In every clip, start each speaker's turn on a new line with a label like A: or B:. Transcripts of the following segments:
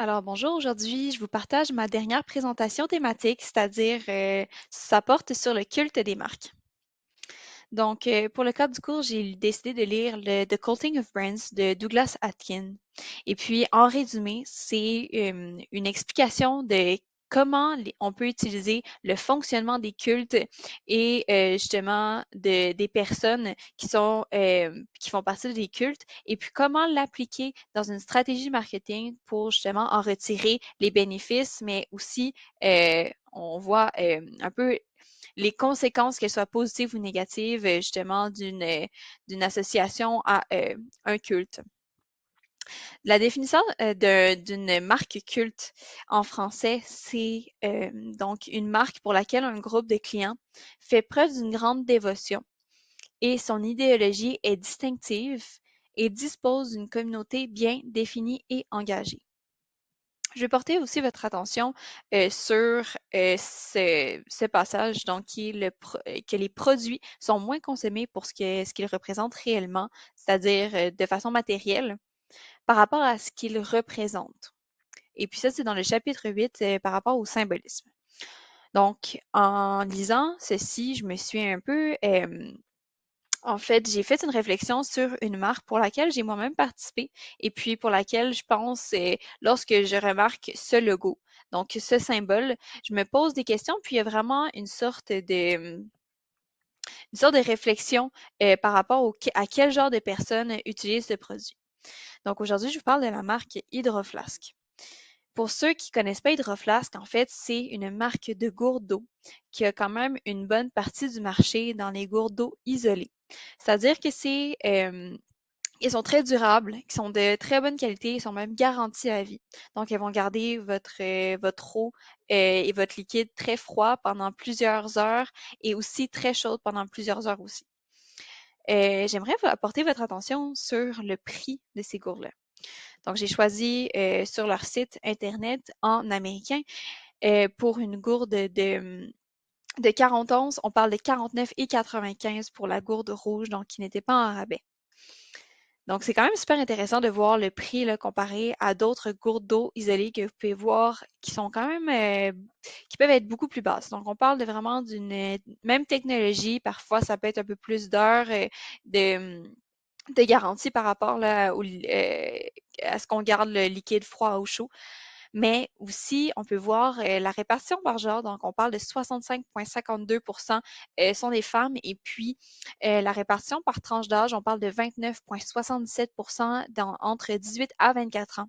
A: Alors bonjour, aujourd'hui je vous partage ma dernière présentation thématique, c'est-à-dire ça porte sur le culte des marques. Donc pour le cadre du cours, j'ai décidé de lire le The Culting of Brands de Douglas Atkin. Et puis en résumé, c'est une explication de comment on peut utiliser le fonctionnement des cultes et justement des personnes qui font partie des cultes et puis comment l'appliquer dans une stratégie marketing pour justement en retirer les bénéfices, mais aussi on voit un peu les conséquences, qu'elles soient positives ou négatives, justement d'une association à un culte. La définition d'une marque culte en français, c'est donc une marque pour laquelle un groupe de clients fait preuve d'une grande dévotion et son idéologie est distinctive et dispose d'une communauté bien définie et engagée. Je vais porter aussi votre attention sur ce passage, donc que les produits sont moins consommés pour ce qu'ils représentent réellement, c'est-à-dire de façon matérielle, par rapport à ce qu'ils représentent. Et puis ça, c'est dans le chapitre 8 par rapport au symbolisme. Donc, en lisant ceci, je me suis un peu en fait, j'ai fait une réflexion sur une marque pour laquelle j'ai moi-même participé et puis pour laquelle je pense, lorsque je remarque ce logo, donc ce symbole, je me pose des questions, puis il y a vraiment une sorte de réflexion par rapport à quel genre de personnes utilisent ce produit. Donc aujourd'hui, je vous parle de la marque Hydroflask. Pour ceux qui connaissent pas Hydroflask, en fait, c'est une marque de gourde d'eau qui a quand même une bonne partie du marché dans les gourdes d'eau isolées. C'est-à-dire que ils sont très durables, ils sont de très bonne qualité, ils sont même garantis à vie. Donc, elles vont garder votre eau et votre liquide très froid pendant plusieurs heures et aussi très chaude pendant plusieurs heures aussi. J'aimerais vous apporter votre attention sur le prix de ces gourdes-là. Donc, j'ai choisi sur leur site internet en américain pour une gourde de 40 onces, on parle de 49,95 pour la gourde rouge, donc qui n'était pas en rabais. Donc, c'est quand même super intéressant de voir le prix là, comparé à d'autres gourdes d'eau isolées que vous pouvez voir qui sont quand même, qui peuvent être beaucoup plus basses. Donc, on parle de vraiment d'une même technologie. Parfois, ça peut être un peu plus d'heures de, de garantie par rapport là, à ce qu'on garde le liquide froid ou chaud. Mais aussi, on peut voir la répartition par genre. Donc, on parle de 65,52% sont des femmes. Et puis, la répartition par tranche d'âge, on parle de 29,77% entre 18 à 24 ans.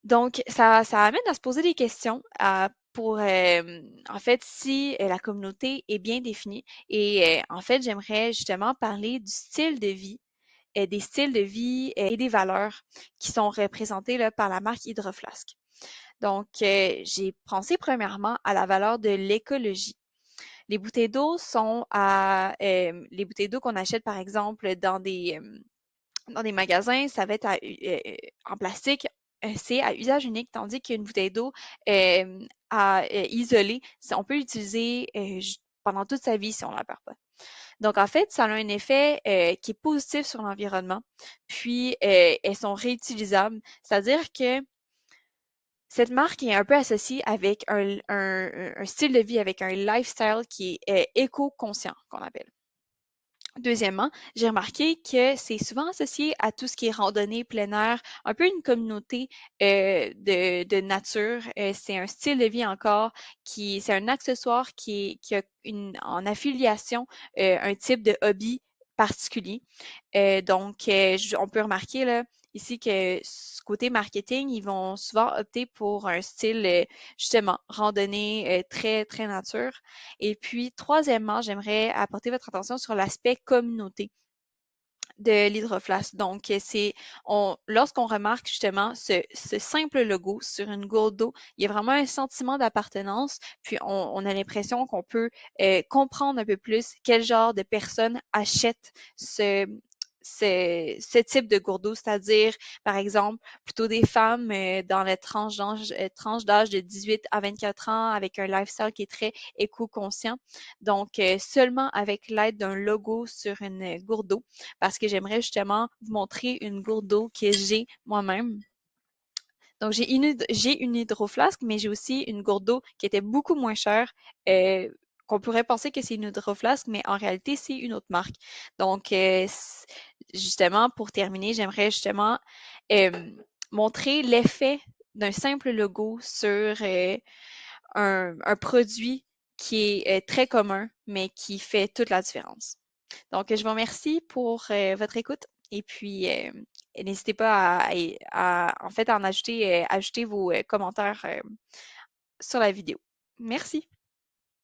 A: Donc, ça amène à se poser des questions en fait, si la communauté est bien définie. Et en fait, j'aimerais justement parler du style de vie des styles de vie et des valeurs qui sont représentées là, par la marque Hydroflask. Donc, j'ai pensé premièrement à la valeur de l'écologie. Les bouteilles d'eau qu'on achète par exemple dans des magasins, ça va être en plastique. C'est à usage unique, tandis qu'une bouteille d'eau isolée, on peut l'utiliser pendant toute sa vie si on ne la perd pas. Donc, en fait, ça a un effet qui est positif sur l'environnement. Puis, elles sont réutilisables. C'est-à-dire que cette marque est un peu associée avec un style de vie, avec un lifestyle qui est éco-conscient, qu'on appelle. Deuxièmement, j'ai remarqué que c'est souvent associé à tout ce qui est randonnée, plein air, un peu une communauté de nature. C'est un style de vie encore c'est un accessoire qui a en affiliation un type de hobby particulier. On peut remarquer là, ici que ce côté marketing, ils vont souvent opter pour un style justement randonnée très, très nature. Et puis, troisièmement, j'aimerais apporter votre attention sur l'aspect communauté de l'hydroflash. Donc, lorsqu'on remarque justement ce simple logo sur une gourde d'eau, il y a vraiment un sentiment d'appartenance, puis on a l'impression qu'on peut comprendre un peu plus quel genre de personnes achètent ce type de gourde d'eau, c'est-à-dire, par exemple, plutôt des femmes dans la tranche d'âge de 18 à 24 ans avec un lifestyle qui est très éco-conscient. Donc, seulement avec l'aide d'un logo sur une gourde d'eau parce que j'aimerais justement vous montrer une gourde d'eau que j'ai moi-même. Donc, j'ai une hydroflasque, mais j'ai aussi une gourde d'eau qui était beaucoup moins chère, qu'on pourrait penser que c'est une hydroflasque, mais en réalité, c'est une autre marque. Donc, justement, pour terminer, j'aimerais justement euh, montrer l'effet d'un simple logo sur un produit qui est très commun, mais qui fait toute la différence. Donc, je vous remercie pour votre écoute et puis n'hésitez pas en fait, à en ajouter, ajouter vos commentaires sur la vidéo. Merci.